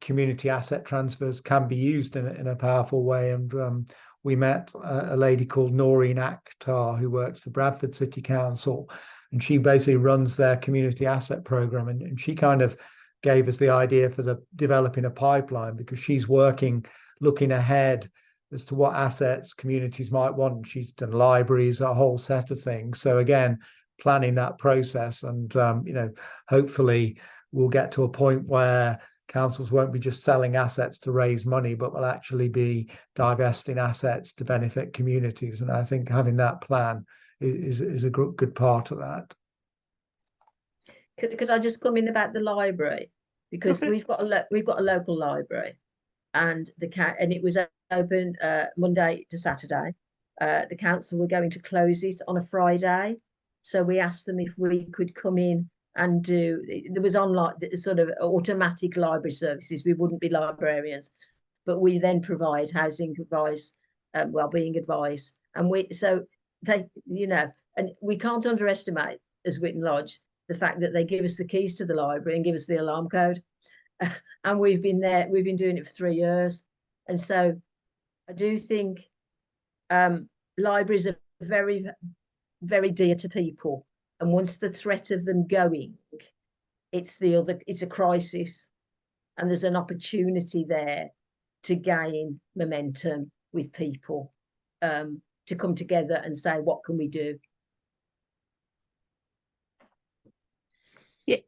community asset transfers can be used in a powerful way. And we met a lady called Noreen Akhtar who works for Bradford City Council, and she basically runs their community asset program. And she kind of gave us the idea for developing a pipeline, because she's looking ahead as to what assets communities might want. She's done libraries, a whole set of things. So again, planning that process, and hopefully we'll get to a point where councils won't be just selling assets to raise money, but will actually be divesting assets to benefit communities. And I think having that plan is a good part of that. Could I just come in about the library, because we've got a local library, and it was open Monday to Saturday. The council were going to close it on a Friday, so we asked them if we could come in and there was online sort of automatic library services. We wouldn't be librarians, but we then provide housing advice, wellbeing advice, and and we can't underestimate, as Whitton Lodge, the fact that they give us the keys to the library and give us the alarm code. And we've been doing it for 3 years. And so I do think libraries are very, very dear to people. And once the threat of them going, it's a crisis. And there's an opportunity there to gain momentum with people, to come together and say, what can we do?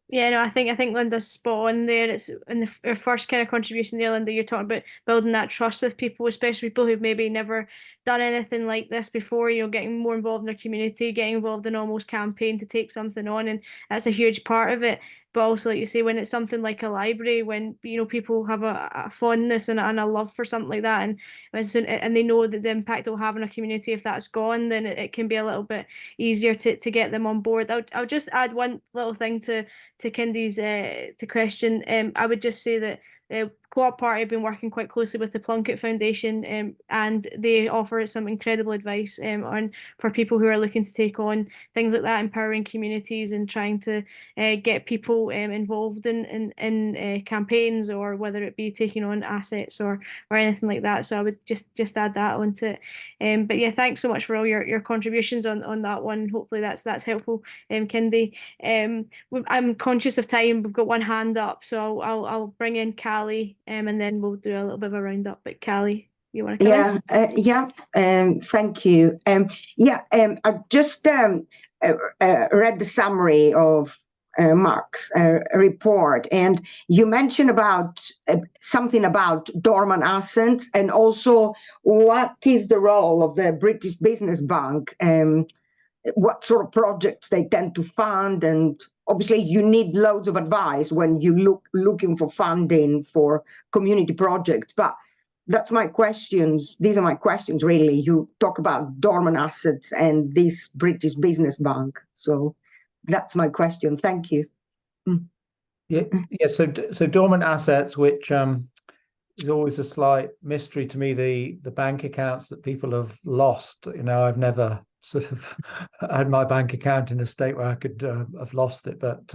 Yeah, no, I think Linda's spot on there. It's in her first kind of contribution there, Linda. You're talking about building that trust with people, especially people who've maybe never done anything like this before. Getting more involved in their community, getting involved in almost campaign to take something on, and that's a huge part of it. But also, like you say, when it's something like a library, when people have a fondness and a love for something like that, and they know that the impact it will have on a community if that's gone, then it can be a little bit easier to get them on board. I'll just add one little thing to Kindy's to question. I would just say that Co-op Party have been working quite closely with the Plunkett Foundation, and they offer some incredible advice for people who are looking to take on things like that, empowering communities and trying to get people involved in campaigns, or whether it be taking on assets or anything like that. So I would just add that onto it. But yeah, thanks so much for all your contributions on that one. Hopefully that's helpful, Kindy. I'm conscious of time. We've got one hand up, so I'll bring in Callie, and then we'll do a little bit of a roundup. But Callie, you want to come in? Thank you. I just read the summary of Mark's report, and you mentioned about something about dormant assets, and also what is the role of the British Business Bank, what sort of projects they tend to fund, and obviously you need loads of advice when you looking for funding for community projects. But that's my questions. These are my questions, really. You talk about dormant assets and this British Business Bank. So that's my question. Thank you. Yeah. So dormant assets, which is always a slight mystery to me. The bank accounts that people have lost. I've never sort of had my bank account in a state where I could have lost it, but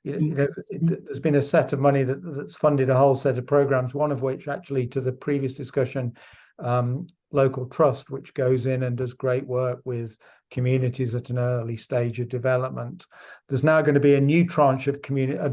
there's been a set of money that's funded a whole set of programs, one of which, actually, to the previous discussion, Local Trust, which goes in and does great work with communities at an early stage of development. There's now going to be a new tranche of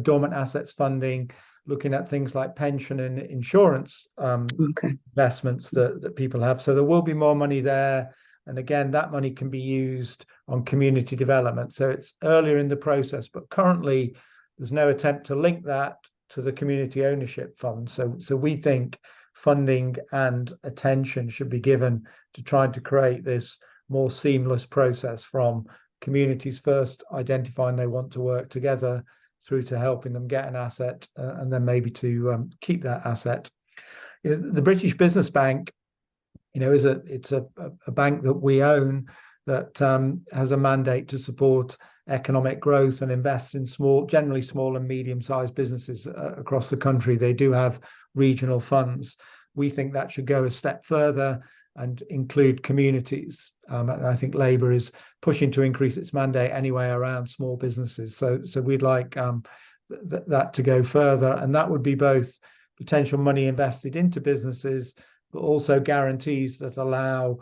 dormant assets funding, looking at things like pension and insurance investments that people have. So there will be more money there. And again, that money can be used on community development. So it's earlier in the process, but currently there's no attempt to link that to the community ownership fund. So we think funding and attention should be given to trying to create this more seamless process, from communities first identifying they want to work together, through to helping them get an asset, and then maybe to keep that asset. The British Business Bank, it's a bank that we own, that has a mandate to support economic growth and invest in generally small and medium-sized businesses across the country. They do have regional funds. We think that should go a step further and include communities. And I think Labour is pushing to increase its mandate anyway around small businesses. So we'd like that to go further, and that would be both potential money invested into businesses, but also guarantees that allow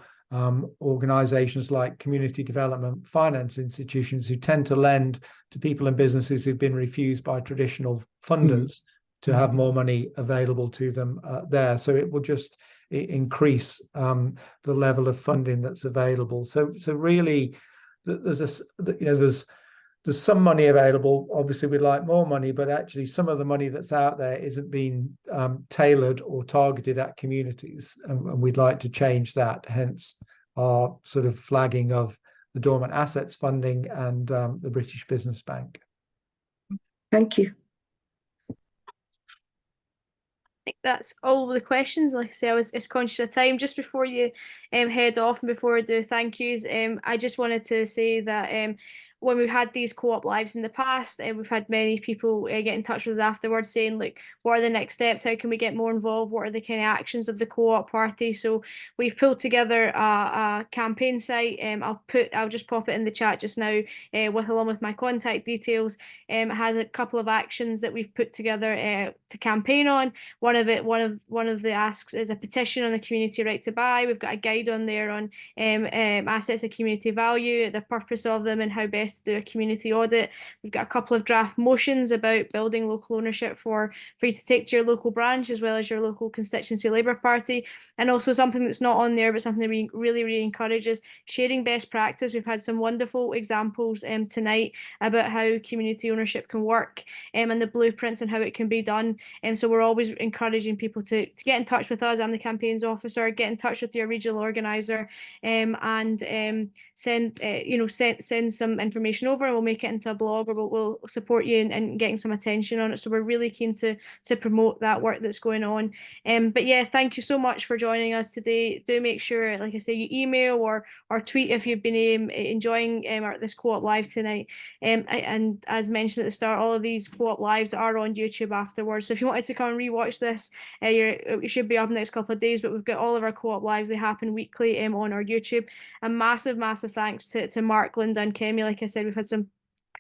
organisations like community development finance institutions, who tend to lend to people and businesses who've been refused by traditional funders, to have more money available to them there. So it will just increase the level of funding that's available. So really, there's some money available. Obviously, we'd like more money, but actually some of the money that's out there isn't being tailored or targeted at communities, and we'd like to change that. Hence our sort of flagging of the dormant assets funding and the British Business Bank. Thank you. I think that's all the questions. Like I say, I was conscious of time. Just before you head off and before I do thank yous, I just wanted to say that when we've had these co-op lives in the past, we've had many people get in touch with us afterwards saying, like, what are the next steps? How can we get more involved? What are the kind of actions of the co-op party? So we've pulled together a campaign site. I'll just pop it in the chat just now, along with my contact details. It has a couple of actions that we've put together to campaign on. One of the asks is a petition on the community right to buy. We've got a guide on there on assets of community value, the purpose of them, and how best to do a community audit. We've got a couple of draft motions about building local ownership for you to take to your local branch, as well as your local constituency Labour Party. And also something that's not on there, but something that we really encourage, is sharing best practice. We've had some wonderful examples tonight about how community ownership can work, and the blueprints and how it can be done. So we're always encouraging people to get in touch with us. I'm the campaigns officer. Get in touch with your regional organiser, and send some information information over and we'll make it into a blog, or we'll support you in getting some attention on it. So we're really keen to promote that work that's going on. But yeah, thank you so much for joining us today. Do make sure, like I say, you email or tweet if you've been enjoying this Co-op Live tonight. And as mentioned at the start, all of these Co-op Lives are on YouTube afterwards. So if you wanted to come and rewatch this, it should be up in the next couple of days. But we've got all of our Co-op Lives. They happen weekly on our YouTube. And massive thanks to Mark, Linda, and Kemi. Like I said, we've had some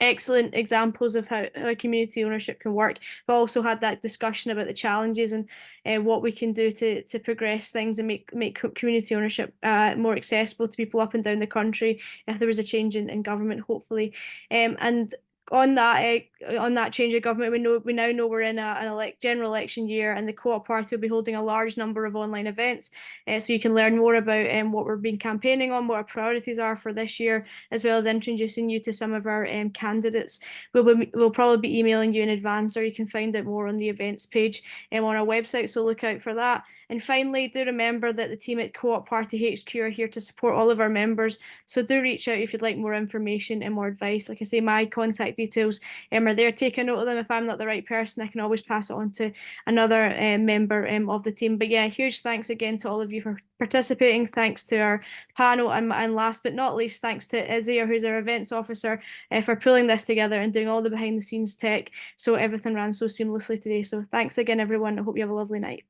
excellent examples of how community ownership can work. We've also had that discussion about the challenges and what we can do to progress things and make community ownership more accessible to people up and down the country if there was a change in government, hopefully. And on that change of government, we now know we're in an general election year, and the Co-op Party will be holding a large number of online events, so you can learn more about what we've been campaigning on, what our priorities are for this year, as well as introducing you to some of our candidates. We'll probably be emailing you in advance, or you can find out more on the events page on our website, so look out for that. And finally, do remember that the team at Co-op Party HQ are here to support all of our members, so do reach out if you'd like more information and more advice. Like I say, my contact details are there. Take a note of them. If I'm not the right person, I can always pass it on to another member of the team. But yeah, huge thanks again to all of you for participating. Thanks to our panel, and last but not least, thanks to Izzy, who's our events officer, for pulling this together and doing all the behind the scenes tech so everything ran so seamlessly today. So thanks again, everyone. I hope you have a lovely night.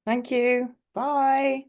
Thank you. Bye.